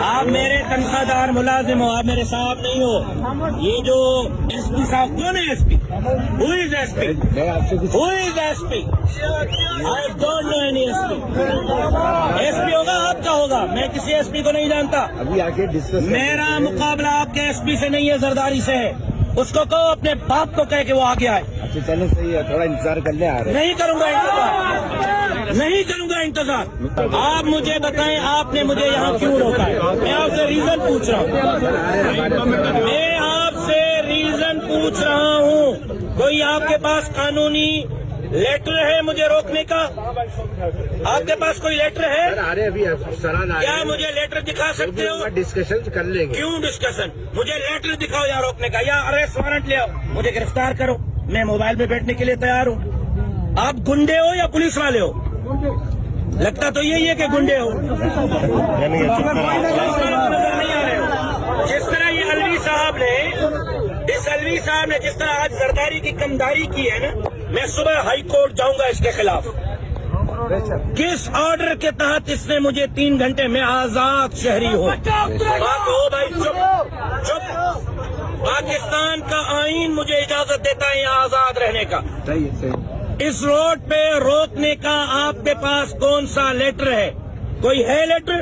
آپ میرے تنخواہ دار ملازم ہو, آپ میرے صاحب نہیں ہو. یہ جو ایس پی صاحب کون ہے؟ S P who is S P who is S P I don't know any S P. S P ہوگا آپ کا ہوگا, میں کسی ایس پی کو نہیں جانتا. ابھی آگے ڈسکس. میرا مقابلہ آپ کے ایس پی سے نہیں ہے, زرداری سے ہے. اس کو کہو اپنے باپ کو کہہ کے وہ آگے آئے. اچھا چلو صحیح ہے, تھوڑا انتظار کر لیں. آ رہے نہیں کروں گا انتظار, نہیں کروں گا انتظار. آپ مجھے بتائیں آپ نے مجھے یہاں کیوں روکا ہے؟ میں آپ سے ریزن پوچھ رہا ہوں, میں آپ سے ریزن پوچھ رہا ہوں. کوئی آپ کے پاس قانونی لیٹر ہے مجھے روکنے کا؟ آپ کے پاس کوئی لیٹر ہے؟ آ رہے ابھی افسران آ کیا مجھے لیٹر دکھا سکتے ہو؟ ڈسکشن کر لیں گے. کیوں ڈسکشن؟ مجھے لیٹر دکھاؤ یا روکنے کا, یا اریسٹ وارنٹ لے آؤ, مجھے گرفتار کرو, میں موبائل پہ بیٹھنے کے لیے تیار ہوں. آپ گنڈے ہو یا پولیس والے ہو؟ لگتا تو یہی ہے کہ گنڈے ہو. نہیں آ رہے ہو. جس طرح یہ الوی صاحب نے, اس الوی صاحب نے جس طرح آج زرداری کی کمداری کی ہے نا, میں صبح ہائی کورٹ جاؤں گا اس کے خلاف. کس آرڈر کے تحت اس نے مجھے 3 گھنٹے میں آزاد شہری ہو؟ بات ہو بھائی, چپ چپ. پاکستان کا آئین مجھے اجازت دیتا ہے یہاں آزاد رہنے کا. اس روڈ پہ روکنے کا آپ کے پاس کون سا لیٹر ہے؟ کوئی ہے لیٹر؟